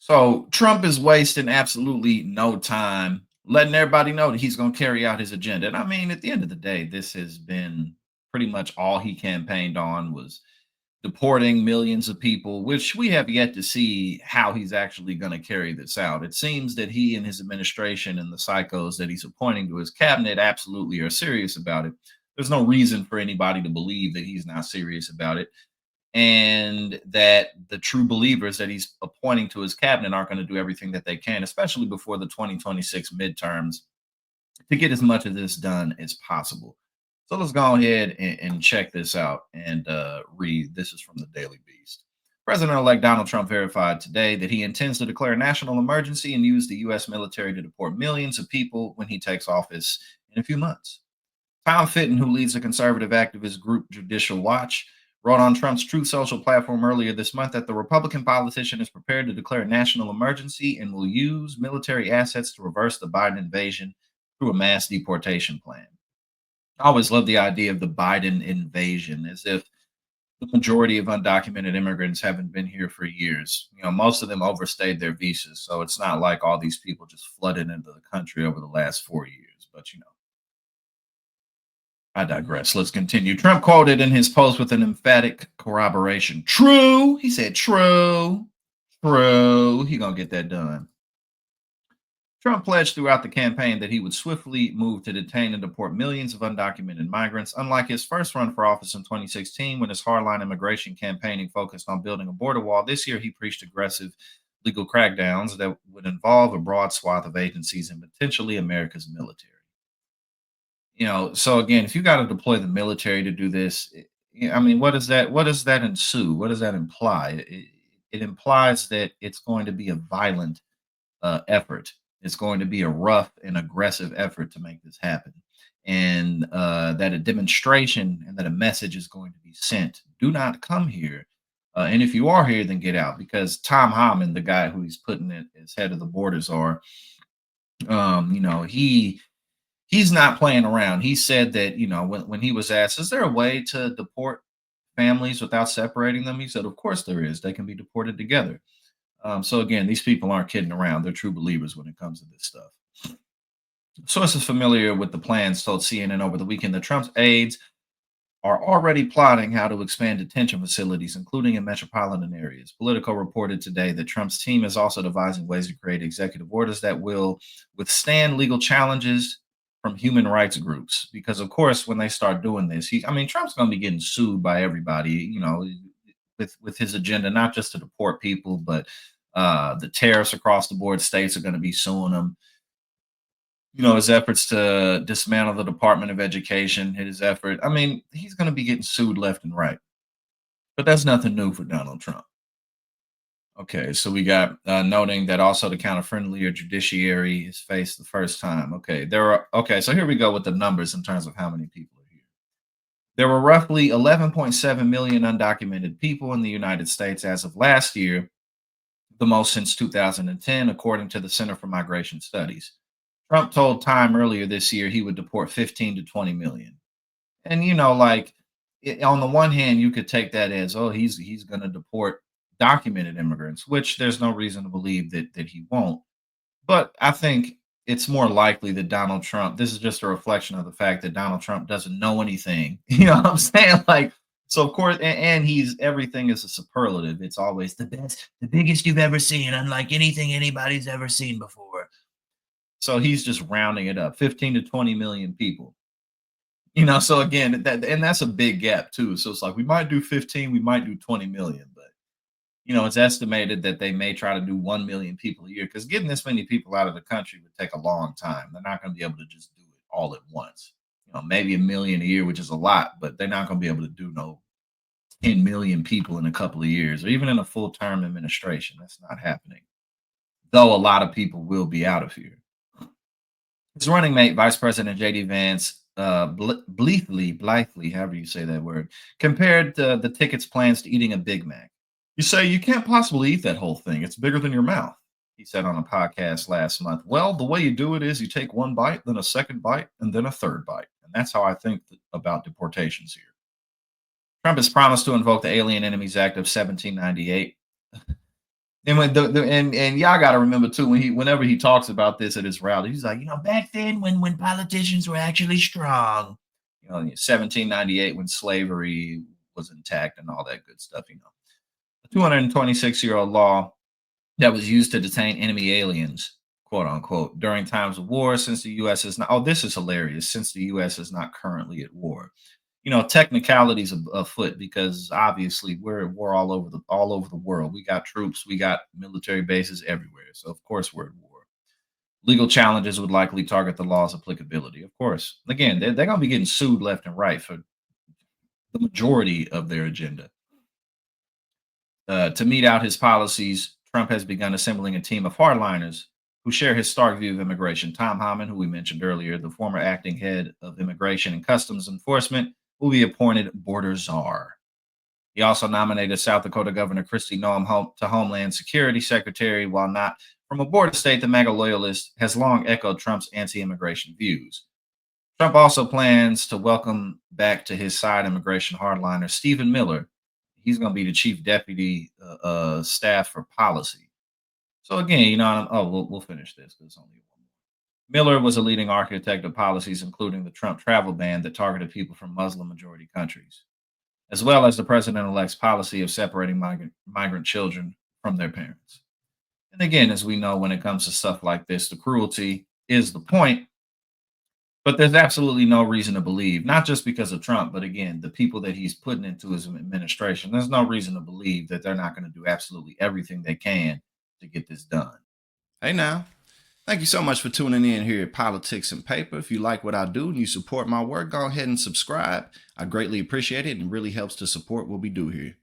So Trump is wasting absolutely no time letting everybody know that he's going to carry out his agenda. And I mean, at the end of the day, this has been pretty much all he campaigned on was deporting millions of people, which we have yet to see how he's actually going to carry this out. It seems that he and his administration and the psychos that he's appointing to his cabinet absolutely are serious about it. There's no reason for anybody to believe that he's not serious about it, and that the true believers that he's appointing to his cabinet aren't going to do everything that they can, especially before the 2026 midterms, to get as much of this done as possible. So let's go ahead and check this out and read. This is from the Daily Beast. President elect Donald Trump verified today that he intends to declare a national emergency and use the U.S. military to deport millions of people when he takes office in a few months. Tom Fitton, who leads the conservative activist group Judicial Watch, wrote on Trump's Truth Social platform earlier this month that the Republican politician is prepared to declare a national emergency and will use military assets to reverse the Biden invasion through a mass deportation plan. I always love the idea of the Biden invasion, as if the majority of undocumented immigrants haven't been here for years. Most of them overstayed their visas, so it's not like all these people just flooded into the country over the last 4 years. But I digress. Let's continue. Trump quoted in his post with an emphatic corroboration. True. He said, true. True. He gonna get that done. Trump pledged throughout the campaign that he would swiftly move to detain and deport millions of undocumented migrants. Unlike his first run for office in 2016, when his hardline immigration campaigning focused on building a border wall, this year he preached aggressive legal crackdowns that would involve a broad swath of agencies and potentially America's military. So again, if you got to deploy the military to do this, I mean, what does that ensue? What does that imply? It implies that it's going to be a violent effort. It's going to be a rough and aggressive effort to make this happen, and that a demonstration and that a message is going to be sent. Do not come here, and if you are here, then get out. Because Tom Homan, the guy who he's putting it as head of the borders, are, he's not playing around. He said that, when he was asked, is there a way to deport families without separating them? He said, of course there is. They can be deported together. So again, these people aren't kidding around. They're true believers when it comes to this stuff. Sources familiar with the plans told CNN over the weekend that Trump's aides are already plotting how to expand detention facilities, including in metropolitan areas. Politico reported today that Trump's team is also devising ways to create executive orders that will withstand legal challenges from human rights groups. Because, of course, when they start doing this, Trump's going to be getting sued by everybody, with his agenda, not just to deport people, but the tariffs across the board. States are going to be suing him. His efforts to dismantle the Department of Education, his effort. He's going to be getting sued left and right. But that's nothing new for Donald Trump. Okay, so we got noting that also the kind of friendlier judiciary is faced the first time. Okay, so here we go with the numbers in terms of how many people are here. There were roughly 11.7 million undocumented people in the United States as of last year, the most since 2010, according to the Center for Migration Studies. Trump told Time earlier this year he would deport 15 to 20 million. And on the one hand, you could take that as, oh, he's going to deport documented immigrants, which there's no reason to believe that he won't. But I think it's more likely that Donald Trump, this is just a reflection of the fact that Donald Trump doesn't know anything. You know what I'm saying? So of course, and he's, everything is a superlative. It's always the best, the biggest you've ever seen, unlike anything anybody's ever seen before. So he's just rounding it up, 15 to 20 million people. So again, that's a big gap too. So it's like we might do 15, we might do 20 million, but it's estimated that they may try to do 1 million people a year, because getting this many people out of the country would take a long time. They're not going to be able to just do it all at once. Maybe a million a year, which is a lot, but they're not going to be able to do no 10 million people in a couple of years, or even in a full term administration. That's not happening. Though a lot of people will be out of here. His running mate, Vice President J.D. Vance, blithely, however you say that word, compared the ticket's plans to eating a Big Mac. You say you can't possibly eat that whole thing. It's bigger than your mouth, he said on a podcast last month. Well, the way you do it is you take one bite, then a second bite, and then a third bite. And that's how I think about deportations here. Trump has promised to invoke the Alien Enemies Act of 1798. And when and y'all got to remember too when whenever he talks about this at his rally, he's like, back then when politicians were actually strong, 1798 when slavery was intact and all that good stuff. A 226-year-old law that was used to detain enemy aliens, quote unquote, during times of war. Since the U.S. is not, oh, this is hilarious. Since the U.S. is not currently at war, technicalities afoot because obviously we're at war all over the world. We got troops, we got military bases everywhere. So of course we're at war. Legal challenges would likely target the law's applicability. Of course, again, they're going to be getting sued left and right for the majority of their agenda. To meet out his policies, Trump has begun assembling a team of hardliners who share his stark view of immigration. Tom Homan, who we mentioned earlier, the former acting head of Immigration and Customs Enforcement, will be appointed border czar. He also nominated South Dakota Governor Kristi Noem to Homeland Security Secretary. While not from a border state, the MAGA loyalist has long echoed Trump's anti immigration views. Trump also plans to welcome back to his side immigration hardliner Stephen Miller. He's going to be the chief deputy staff for policy. So again, we'll finish this because it's only one more. Miller was a leading architect of policies, including the Trump travel ban that targeted people from Muslim majority countries, as well as the president-elect's policy of separating migrant children from their parents. And again, as we know, when it comes to stuff like this, the cruelty is the point. But there's absolutely no reason to believe, not just because of Trump, but again, the people that he's putting into his administration, there's no reason to believe that they're not going to do absolutely everything they can to get this done. Hey now, thank you so much for tuning in here at Politics and Paper. If you like what I do and you support my work, go ahead and subscribe. I greatly appreciate it and really helps to support what we do here.